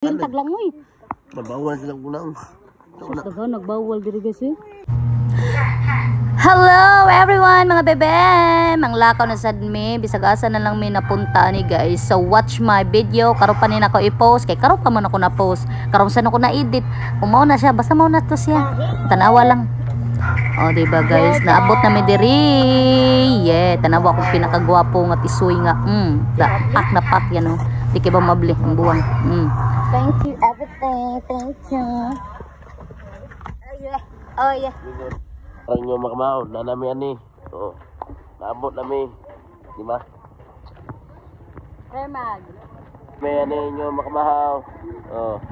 Tintag lang mo eh. Mabawal silang kunang. Taga nagbawal diri guys eh. Hello everyone mga bebe! Manglakaw na sad mi, bisag asa na lang mi napunta ni guys. So watch my video, karon pa ni nako i-post kay karon pa man ako na-post. Karon sa nako na-edit. Umaw na siya, basta mao na to siya. Tanawa lang. Oh, di ba guys, naabot na mi diri. Yeah, tanawa ko pinakagwapo nga tisoy nga. Pak na pak yan oh. Di kay ba mabli ang buwang. Thank you everything. Thank you. Oh yeah. Parang nyo makamaw, na namin ani. Oo. Naabot namin. Di ba? Hermag. May ani nyo makamahaw. Oo.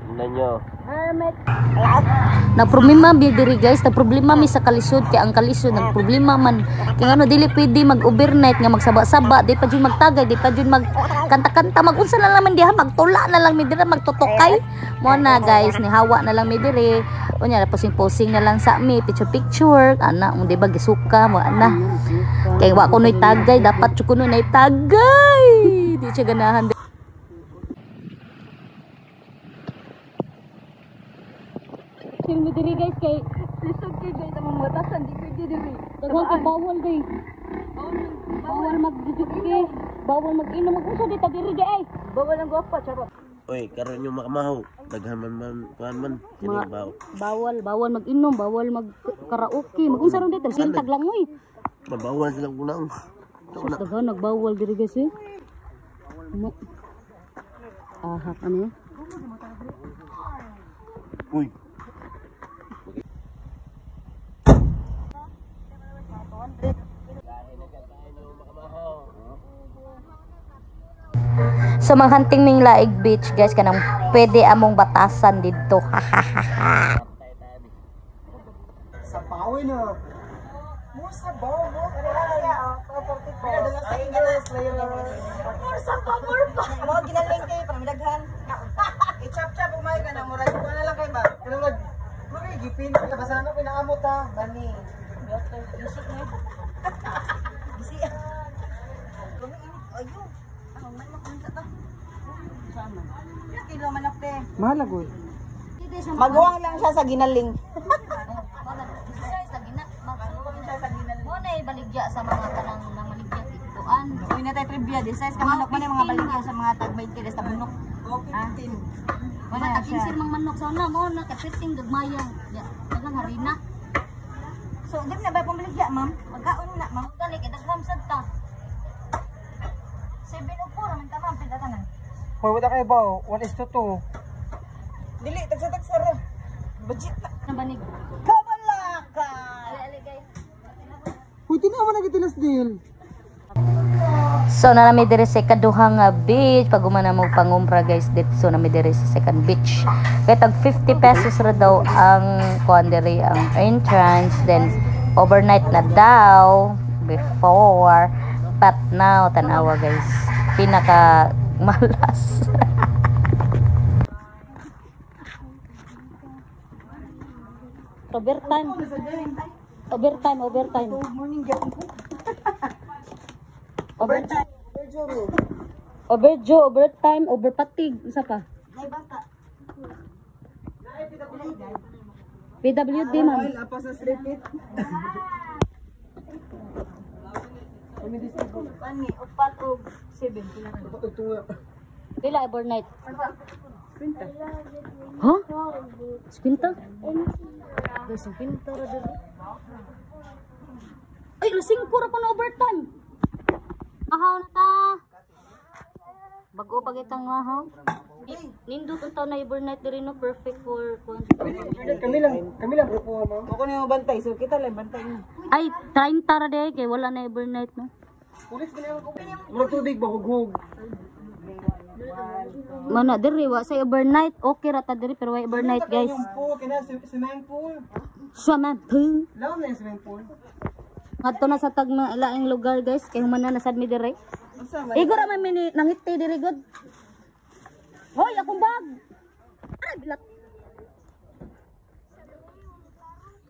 Tingnan nyo. Hermit. Nagproblema mi diri guys, nagproblema mi sa kalisod kay ang kalisod nagproblema man. Kay ano dili pwede mag-overnight nga magsaba-saba, di pa jud magtagay, di pa jud magkanta-kanta, magunsa na lang mi diha, magtula na lang mi diri, magtutokay. Mo na guys, ni hawa na lang mi diri. Unya posing-posing na lang sa mi, picture-picture. Ana, mo di ba gisuka mo ana. Kay wa kunoy tagay, dapat jud kuno nay tagay. Di siya ganahan. Sing mi diri guys kay lisod kay guys among batasan di pwede diri. Daghan ka bawal day. Bawal mag-gijuk kay. Bawal mag-inom mag-usa di ta diri ay. Bawal ang gwapa charot. Oy, karon nyo makamahaw. Daghan man kuan man. Kini baw. Bawal mag-inom, bawal mag-karaoke. Mag-unsa ron dito, sintag lang mo eh. Mabawal silang kunang. Daghan nagbawal diri guys eh. Mo. Ahak ano? Uy. So manghunting ming laig beach guys kanang pwede among batasan didto. Sa pawin no. Mo sa bawo mo kaya property ko. Dala sa English layer. More sa power pa. Mo ginaling kay pamilaghan. I-chop-chop umay ka na mo right ko na lang kay ba. Kanang magigipin ka basta na pinaamot ha. Bani. Bisik na. Bisik. Ayo. Ang manok unsa ta? Sama. Kilo manok te. Mahalagoy. Maguwang lang siya sa ginaling. Mo na baligya sa mga kanang nang maligya ditoan. Uy na tayo trivia. This size ka manok man mga baligya sa mga tag-20 kilos na bunok. Okay. Wala tag-insir mang manok sa una mo na kapiting gagmayang. Ya, dagang harina. So, di na ba pamaligya, ma'am? Magkaon na, ma'am. Dali kay dagham sad ta. 7 o 4, naman tama, pinatanan. Hoy, wala kayo ba? 1:2. Dili, tagsa-tagsa rin. Budget na. Nabanig. Kamalaka! Ali guys. Hoy, tinaman na gitilas deal. So na nami diri sa kaduhang beach pag umana mo pangumpra guys dito so nami diri sa second beach. Kay tag 50 pesos ra daw ang kuan diri ang entrance, then overnight na daw before, but now tanawa guys pinaka malas. Overtime. Morning yan. Overtime, overpatig, isa pa. Ay, bata. PWD man. Oil, apa sa stripit. Pani, upat o 7. Pila overnight? Ha? Spinta? Guys, spinta ra dito. Ay, lasing ko ra pa na overtime. Ahaw na ta. Bago pa kitang mahaw. Nindot ang taon na overnight diri no, perfect for Kami lang grupo ma'am. Ako na yung bantay, so kita lang bantay niyo. Ay, 30 ra de kay wala na overnight no. Pulis ka na ako. Murag tubig ba hughug? Mana diri wa say overnight, okay ra ta diri pero wa overnight guys. Yung pool, kina swimming pool. Swimming pool. Laon na yung swimming pool. Ngadto na sa tag mga laing lugar guys kay human na sad mi diri. Unsa man? Igor man mini nangiti diri god. Hoy, akong bag. Ay, bilat.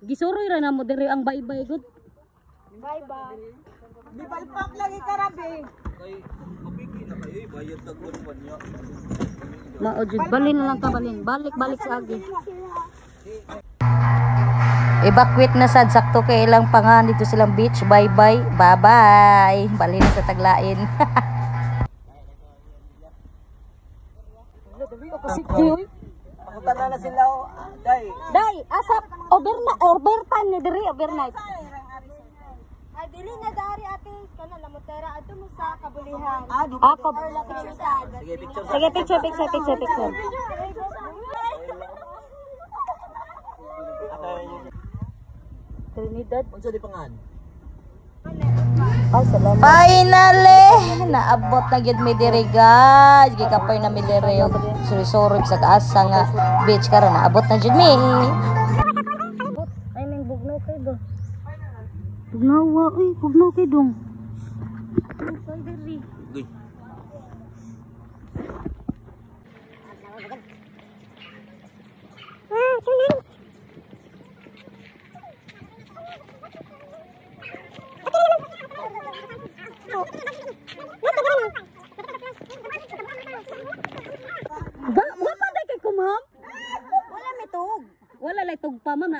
Gisuroy ra na mo diri ang bye-bye god. Bye-bye. Di palpak lagi karabe. Kay mabiki na kayo, bayad na kuan niya. Maojud balin na lang ta balin. Balik sa agi. Evacuate na sad, sakto kay ilang pangan dito silang beach. Bye bye. Bali na sa taglain. Pakutan na sila o. Day, asap overtime ni diri overnight. Ay, dili na dari ate. Kana lamotera ato mo sa kabulihan. Ako. Sige, picture. Trinidad. Unsa di pangan? Ay, salamat. Finally, naabot na gid mi diri guys. Gikapoy na mi diri og suri-suri sa kaasa nga beach karon naabot na jud mi. Ay, may bugnaw kay ba? Bugnaw kay dong. Ay, diri. Wala lay tugpa ma'am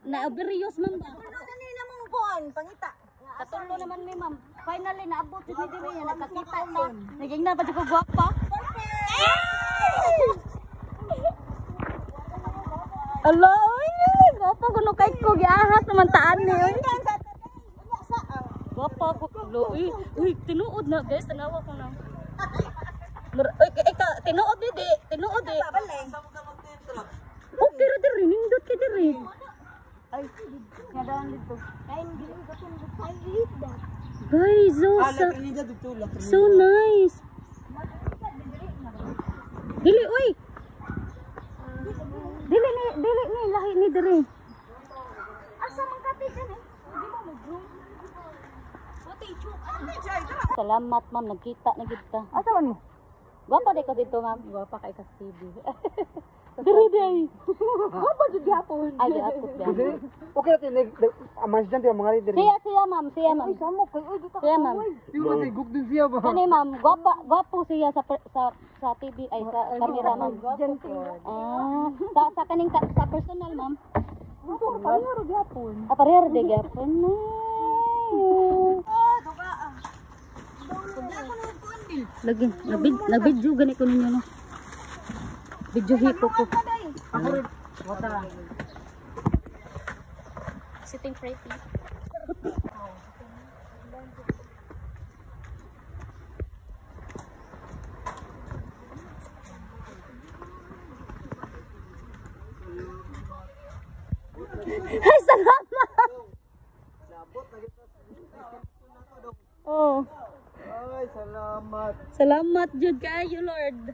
na oberious ma'am ba. Kanina mong kuan, pangita. Katulo naman mi ma'am. Finally naabot jud ni diri nga nakakita ta. Naging na pa jud ko gwapa. Hello, gwapa kuno kay ko giahas naman taan ni. Gwapa ko lo. Uy, tinuod na guys, tanawa ko na. Tinuod di. Okay ra diri, nindot ka diri. Ay, kadaan dito. Kain giling ko tong ay da. Guys, so nice. Dili, uy. Dili ni lahi ni diri. Asa man ka tika ni? Di mo mo bro. Salamat ma'am, nagkita na gid ta. Asa man mo? Gwapa day ko dito ma'am, gwapa kay ka TV. Diri day. Gwapa jud gyapon. Ay gyapon ba. Okay natin, amas dyan tayo mga leader. Siya ma'am. Ay samo kay uy dito. Siya ma'am. Di ba kasi gugdun siya ba? Kani ma'am, gwapo siya sa TV ay sa camera ma'am. Sa kaning sa personal ma'am. Pareharo gyapon. Pareharo de gyapon. Lagi, nag-video gani ko ninyo no. Video hipo ko. Sitting pretty. Ay, salamat! Oh. Ay, salamat. Salamat jud kayo Lord.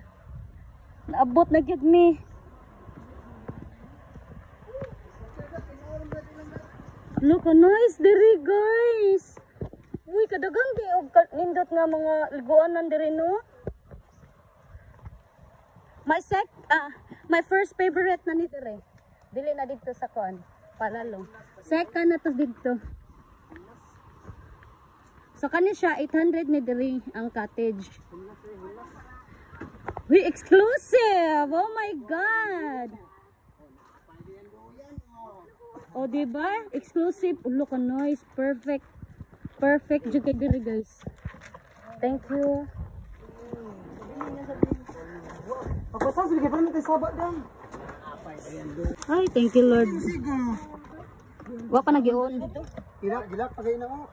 Naabot na gyud mi. Look, nice diri guys. Uy, kadagan di og nindot nga mga liguanan diri no. My first favorite na ni diri. Dili na dito sa kuan, Palalo. Second na to dito. So kani siya 800 ni diri ang cottage. We exclusive. Oh my god. Oh, diba? Exclusive. Look, nice. Perfect. Perfect jud kay diri guys. Thank you. Pagpasang sige pa naman tayo sabat dyan. Ay, thank you Lord. Wa pa nagion. Gilak pagay na mo.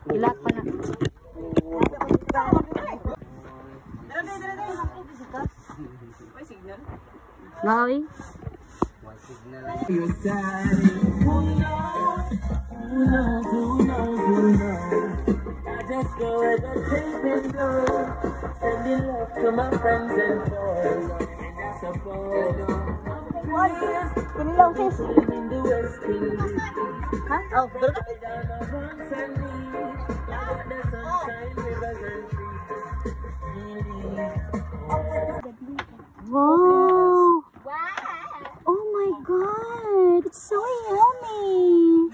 Ilak pa na. Nawi? Kinilaw sis. Ha? Oh, Wow! Oh my god! It's so yummy!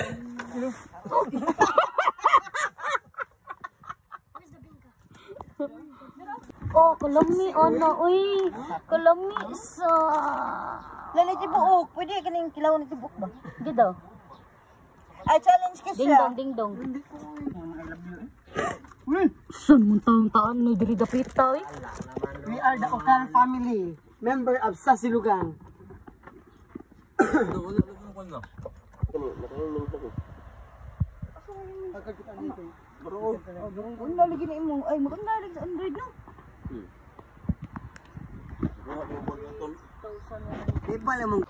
Oh, Kalami, ano, uy. Kalami sa... Lali tibuok. Pwede kaning kilaw na tibuok ba? Gito. Ay, challenge ka siya. Ding dong. Saan mo taong-taan na diri dapita, eh? We are the Okal family. Member of Sasilugan. Ang lalagyan na imo. Ay, maganda rin sa Android, no? Di ba lang mong...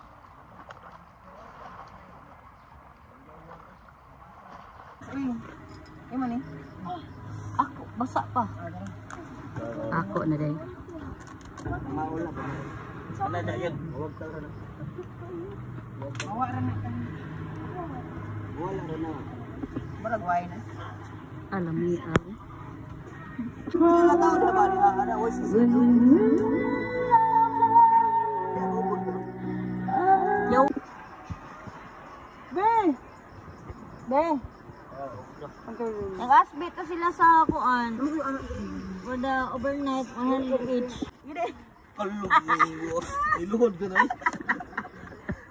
Imo ni. Ako, basa pa. Ako na rin. Sana na yan. Mawa ra na kan. Murag way na. Alam niya ako. Yo. Be. Nag-asbit na sila sa kuan. For the overnight 100 each. Iluhod ko na eh.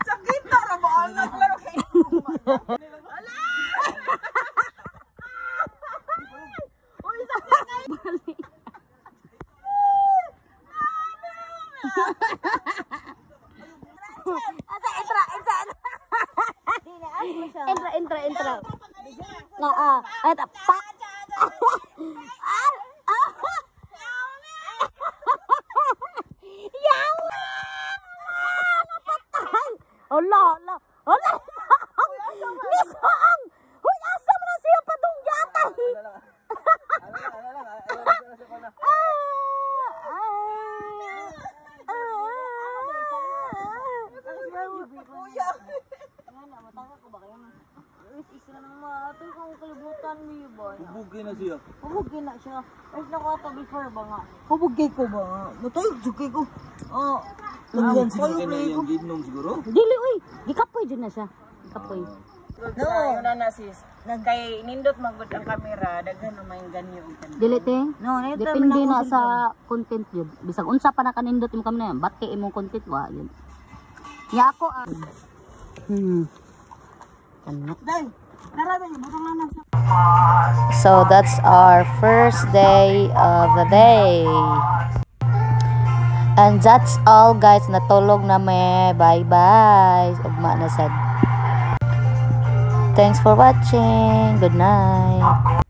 Sakit na ra mo anak laro kay. Entra. Ay, pa. Hola. Lisang! Huy, asa mo na siya padungyatan? Bugay na siya. Hubugin na siya. Mas nakata before ba nga? Hubugay ko ba? Matay jugay ko. Lagyan siguro kayo na yung ginong siguro. Dili, uy. Gikapoy dyan na siya. Gikapoy. No, na sis. Kay nindot magud ang camera, daghan na may ganyo. Dili, te. No, Depende na sa content yun. Bisag unsa pa na kanindot mo kami na yan. Ba't kayo imong content wa yun? Ya ako Kanak. Day, narada yung butang nanan sa. So that's our first day of the day. And that's all guys. Natulog na me. Bye-bye. Ugma na sad. Thanks for watching. Good night.